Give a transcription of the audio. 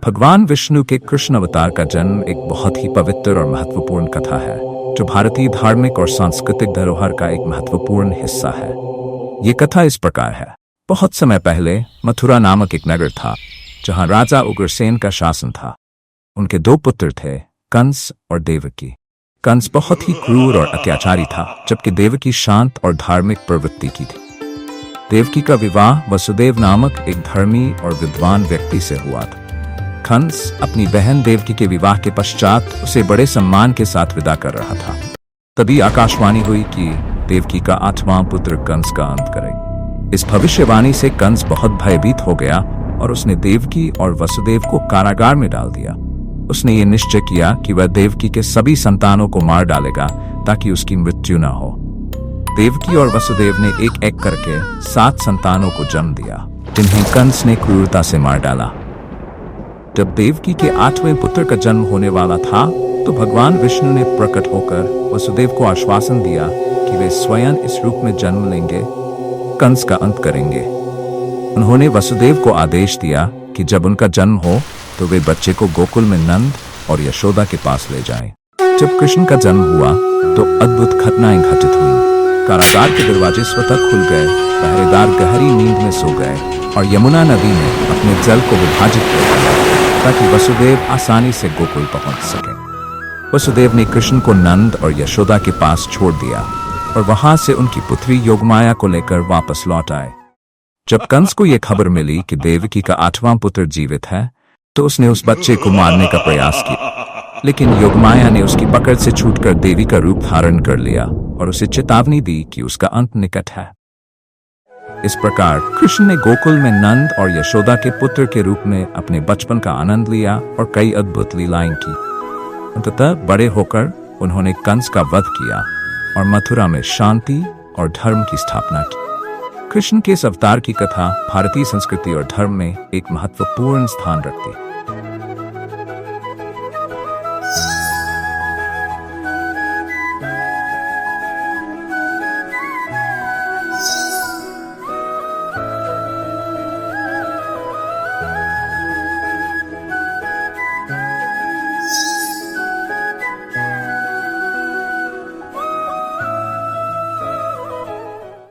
भगवान विष्णु के कृष्ण अवतार का जन्म एक बहुत ही पवित्र और महत्वपूर्ण कथा है जो भारतीय धार्मिक और सांस्कृतिक धरोहर का एक महत्वपूर्ण हिस्सा है। ये कथा इस प्रकार है। बहुत समय पहले मथुरा नामक एक नगर था जहां राजा उग्रसेन का शासन था। उनके दो पुत्र थे, कंस और देवकी। कंस बहुत ही क्रूर और अत्याचारी था, जबकि देवकी शांत और धार्मिक प्रवृत्ति की थी। देवकी का विवाह वसुदेव नामक एक धर्मी और विद्वान व्यक्ति से हुआ था। कंस अपनी बहन देवकी के विवाह के पश्चात उसे बड़े सम्मान के साथ विदा कर रहा था। तभी आकाशवाणी हुई कि देवकी का 8वां पुत्र कंस का अंत करेगा। इस भविष्यवाणी से कंस बहुत भयभीत हो गया और उसने देवकी और वसुदेव को कारागार में डाल दिया। उसने ये निश्चय किया कि वह देवकी के सभी संतानों को मार डालेगा ताकि उसकी मृत्यु न हो। देवकी और वसुदेव ने एक एक करके 7 संतानों को जन्म दिया, जिन्हें कंस ने क्रूरता से मार डाला। जब देवकी के 8वें पुत्र का जन्म होने वाला था तो भगवान विष्णु ने प्रकट होकर वसुदेव को आश्वासन दिया कि वे स्वयं इस रूप में जन्म लेंगे, कंस का अंत करेंगे। उन्होंने वसुदेव को आदेश दिया कि जब उनका जन्म हो तो वे बच्चे को गोकुल में नंद और यशोदा के पास ले जाएं। जब कृष्ण का जन्म हुआ तो अद्भुत घटनाएं घटित हुई। कारागार के दरवाजे स्वतः खुल गए, पहरेदार गहरी नींद में सो गए और यमुना नदी ने अपने जल को विभाजित कर दिया ताकि वसुदेव आसानी से गोकुल पहुंच सके। वसुदेव ने कृष्ण को नंद और यशोदा के पास छोड़ दिया और वहां से उनकी पुत्री योगमाया को लेकर वापस लौट आए। जब कंस को यह खबर मिली कि देवकी का 8वां पुत्र जीवित है तो उसने उस बच्चे को मारने का प्रयास किया, लेकिन योगमाया ने उसकी पकड़ से छूटकर देवी का रूप धारण कर लिया और उसे चेतावनी दी कि उसका अंत निकट है। इस प्रकार कृष्ण ने गोकुल में नंद और यशोदा के पुत्र के रूप में अपने बचपन का आनंद लिया और कई अद्भुत लीलाएं की। अंततः बड़े होकर उन्होंने कंस का वध किया और मथुरा में शांति और धर्म की स्थापना की। कृष्ण के इस अवतार की कथा भारतीय संस्कृति और धर्म में एक महत्वपूर्ण स्थान रखती है।